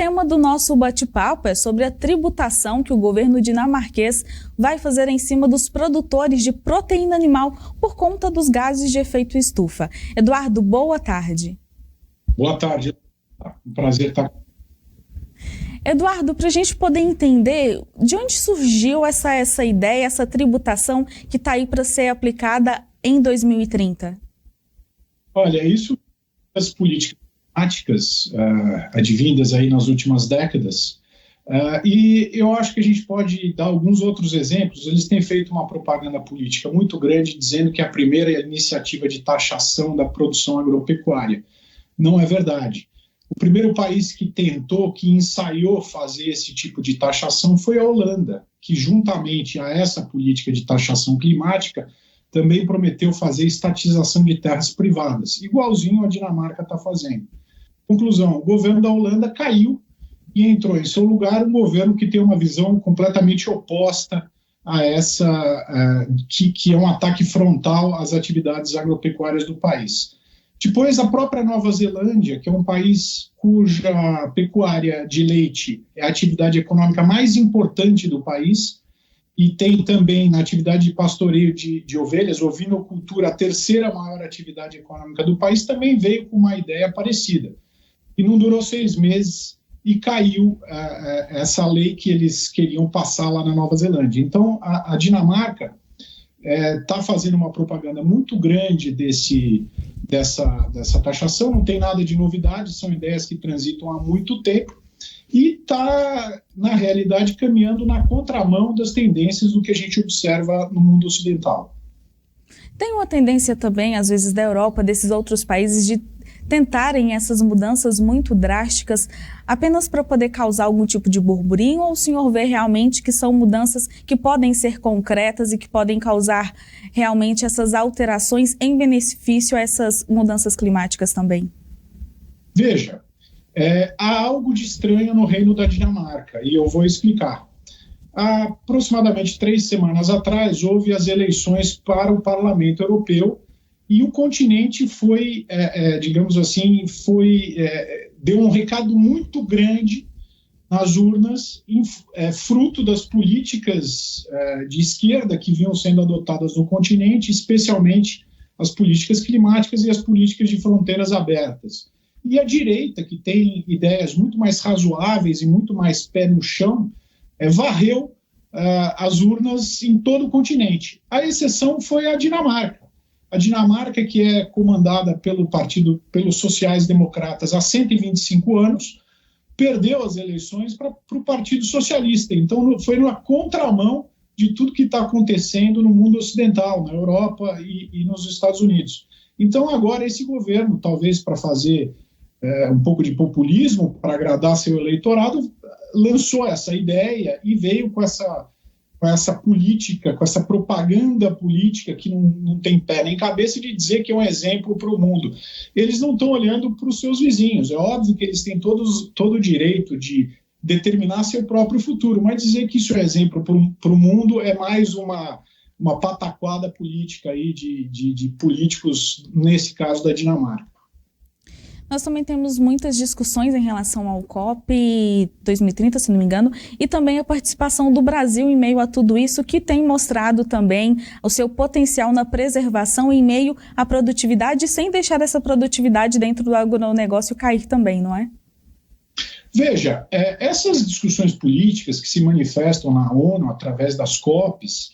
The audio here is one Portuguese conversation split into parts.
tema do nosso bate-papo é sobre a tributação que o governo dinamarquês vai fazer em cima dos produtores de proteína animal por conta dos gases de efeito estufa. Eduardo, boa tarde. Boa tarde. Um prazer estar. Eduardo, para a gente poder entender de onde surgiu essa ideia, essa tributação que está aí para ser aplicada em 2030? Olha, isso as políticas climáticas advindas aí nas últimas décadas, e eu acho que a gente pode dar alguns outros exemplos. Eles têm feito uma propaganda política muito grande dizendo que a primeira é a iniciativa de taxação da produção agropecuária. Não é verdade. O primeiro país que tentou, que ensaiou fazer esse tipo de taxação foi a Holanda, que juntamente a essa política de taxação climática também prometeu fazer estatização de terras privadas, igualzinho a Dinamarca está fazendo. Conclusão, o governo da Holanda caiu e entrou em seu lugar um governo que tem uma visão completamente oposta a essa, que é um ataque frontal às atividades agropecuárias do país. Depois, a própria Nova Zelândia, que é um país cuja pecuária de leite é a atividade econômica mais importante do país, e tem também na atividade de pastoreio de ovelhas, ovinocultura, a terceira maior atividade econômica do país, também veio com uma ideia parecida. E não durou 6 meses e caiu essa lei que eles queriam passar lá na Nova Zelândia. Então, a Dinamarca está fazendo uma propaganda muito grande dessa taxação, não tem nada de novidade, são ideias que transitam há muito tempo, e está, na realidade, caminhando na contramão das tendências do que a gente observa no mundo ocidental. Tem uma tendência também, às vezes, da Europa, desses outros países, de tentarem essas mudanças muito drásticas apenas para poder causar algum tipo de burburinho, ou o senhor vê realmente que são mudanças que podem ser concretas e que podem causar realmente essas alterações em benefício a essas mudanças climáticas também? Veja, há algo de estranho no reino da Dinamarca, e eu vou explicar. Há aproximadamente 3 semanas atrás, houve as eleições para o Parlamento Europeu, e o continente foi, digamos assim, deu um recado muito grande nas urnas, fruto das políticas de esquerda que vinham sendo adotadas no continente, especialmente as políticas climáticas e as políticas de fronteiras abertas. E a direita, que tem ideias muito mais razoáveis e muito mais pé no chão, varreu as urnas em todo o continente. A exceção foi a Dinamarca. A Dinamarca, que é comandada pelos sociais-democratas há 125 anos, perdeu as eleições para o Partido Socialista. Então, foi na contramão de tudo que está acontecendo no mundo ocidental, na Europa e nos Estados Unidos. Então, agora, esse governo, talvez para fazer um pouco de populismo, para agradar seu eleitorado, lançou essa ideia e veio com essa política, com essa propaganda política que não tem pé nem cabeça, de dizer que é um exemplo para o mundo. Eles não estão olhando para os seus vizinhos. É óbvio que eles têm todo o direito de determinar seu próprio futuro, mas dizer que isso é exemplo para o mundo é mais uma pataquada política aí de políticos, nesse caso da Dinamarca. Nós também temos muitas discussões em relação ao COP 2030, se não me engano, e também a participação do Brasil em meio a tudo isso, que tem mostrado também o seu potencial na preservação em meio à produtividade, sem deixar essa produtividade dentro do agronegócio cair também, não é? Veja, essas discussões políticas que se manifestam na ONU através das COPs,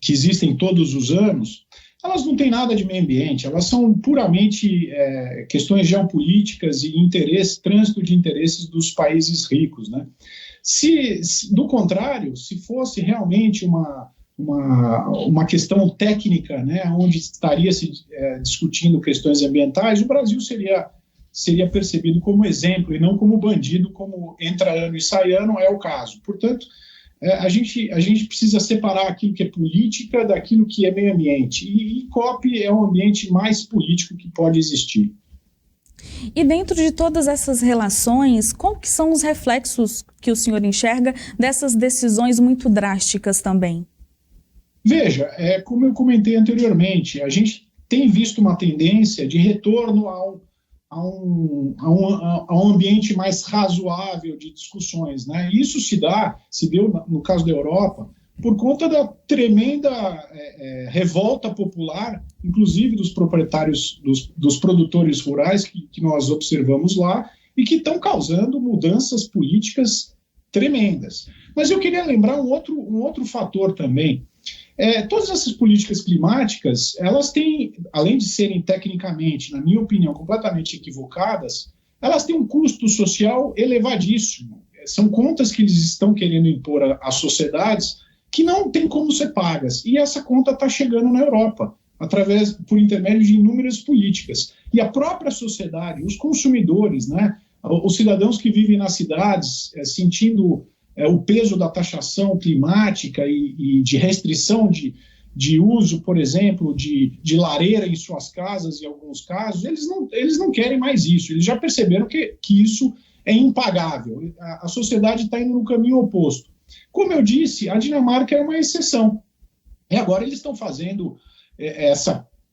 que existem todos os anos, elas não têm nada de meio ambiente, elas são puramente questões geopolíticas e trânsito de interesses dos países ricos, né? Do contrário, se fosse realmente uma questão técnica, né, onde estaria se discutindo questões ambientais, o Brasil seria percebido como exemplo e não como bandido, como entra ano e sai ano, é o caso. Portanto, a gente precisa separar aquilo que é política daquilo que é meio ambiente. E COP é um ambiente mais político que pode existir. E dentro de todas essas relações, qual que são os reflexos que o senhor enxerga dessas decisões muito drásticas também? Veja, como eu comentei anteriormente, a gente tem visto uma tendência de retorno a um ambiente mais razoável de discussões, né? Isso se deu no caso da Europa, por conta da tremenda revolta popular, inclusive dos proprietários, dos produtores rurais que nós observamos lá, e que estão causando mudanças políticas tremendas. Mas eu queria lembrar um outro fator também. Todas essas políticas climáticas, elas têm, além de serem tecnicamente, na minha opinião, completamente equivocadas, elas têm um custo social elevadíssimo. São contas que eles estão querendo impor às sociedades que não tem como ser pagas. E essa conta está chegando na Europa, por intermédio de inúmeras políticas. E a própria sociedade, os consumidores, né, os cidadãos que vivem nas cidades, sentindo o peso da taxação climática e de restrição de uso, por exemplo, de lareira em suas casas, em alguns casos, eles não querem mais isso. Eles já perceberam que isso é impagável. A sociedade está indo no caminho oposto. Como eu disse, a Dinamarca é uma exceção. E agora eles estão fazendo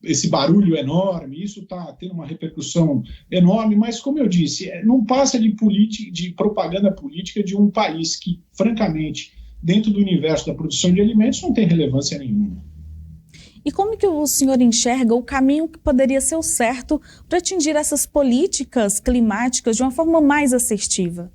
esse barulho enorme, isso está tendo uma repercussão enorme, mas, como eu disse, não passa de propaganda política de um país que, francamente, dentro do universo da produção de alimentos, não tem relevância nenhuma. E como que o senhor enxerga o caminho que poderia ser o certo para atingir essas políticas climáticas de uma forma mais assertiva?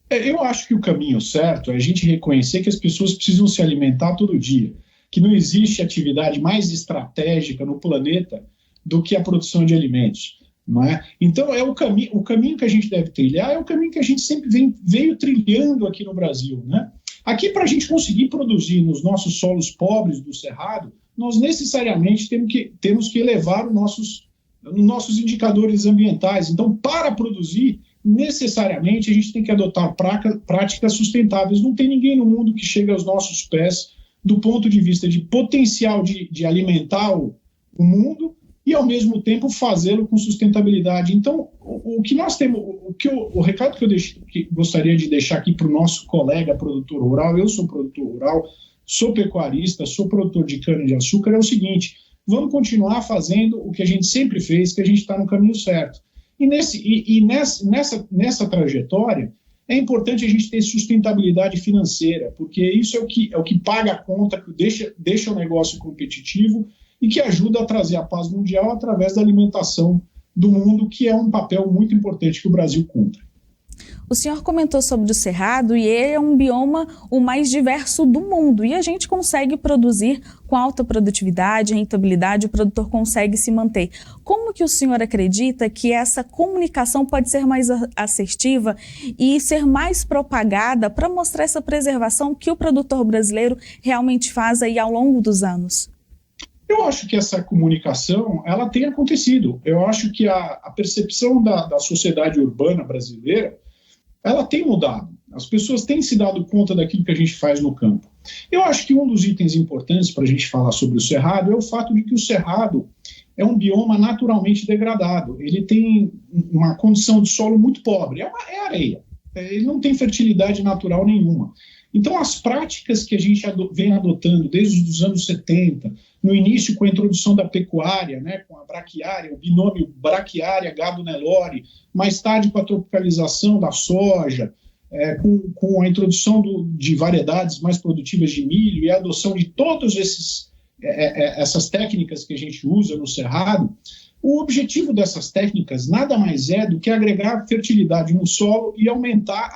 Eu acho que o caminho certo é a gente reconhecer que as pessoas precisam se alimentar todo dia, que não existe atividade mais estratégica no planeta do que a produção de alimentos, não é? Então, o caminho que a gente deve trilhar é o caminho que a gente sempre veio trilhando aqui no Brasil, né? Aqui, para a gente conseguir produzir nos nossos solos pobres do Cerrado, nós necessariamente temos que elevar os nossos indicadores ambientais. Então, para produzir, necessariamente a gente tem que adotar práticas sustentáveis. Não tem ninguém no mundo que chegue aos nossos pés do ponto de vista de potencial de alimentar o mundo e, ao mesmo tempo, fazê-lo com sustentabilidade. Então, o que nós temos, o recado que eu gostaria de deixar aqui para o nosso colega produtor rural, eu sou produtor rural, sou pecuarista, sou produtor de cana-de-açúcar, é o seguinte: vamos continuar fazendo o que a gente sempre fez, que a gente está no caminho certo. E nessa trajetória, é importante a gente ter sustentabilidade financeira, porque isso é o que paga a conta, que deixa o negócio competitivo e que ajuda a trazer a paz mundial através da alimentação do mundo, que é um papel muito importante que o Brasil cumpre. O senhor comentou sobre o Cerrado e ele é um bioma o mais diverso do mundo e a gente consegue produzir com alta produtividade, rentabilidade, o produtor consegue se manter. Como que o senhor acredita que essa comunicação pode ser mais assertiva e ser mais propagada para mostrar essa preservação que o produtor brasileiro realmente faz aí ao longo dos anos? Eu acho que essa comunicação ela tem acontecido. Eu acho que a percepção da sociedade urbana brasileira ela tem mudado. As pessoas têm se dado conta daquilo que a gente faz no campo. Eu acho que um dos itens importantes para a gente falar sobre o Cerrado é o fato de que o Cerrado é um bioma naturalmente degradado. Ele tem uma condição de solo muito pobre. É areia. Ele não tem fertilidade natural nenhuma. Então, as práticas que a gente vem adotando desde os anos 70, no início com a introdução da pecuária, né, com a braquiária, o binômio braquiária-gado-Nelore, mais tarde com a tropicalização da soja, com a introdução de variedades mais produtivas de milho e a adoção de todas essas técnicas que a gente usa no Cerrado, o objetivo dessas técnicas nada mais é do que agregar fertilidade no solo e aumentar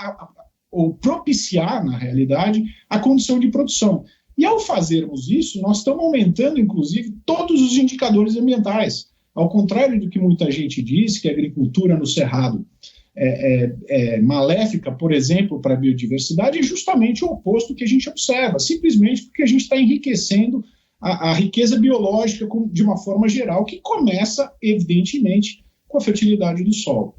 ou propiciar, na realidade, a condição de produção. E ao fazermos isso, nós estamos aumentando, inclusive, todos os indicadores ambientais. Ao contrário do que muita gente diz, que a agricultura no Cerrado é maléfica, por exemplo, para a biodiversidade, é justamente o oposto que a gente observa, simplesmente porque a gente está enriquecendo a riqueza biológica de uma forma geral, que começa, evidentemente, com a fertilidade do solo.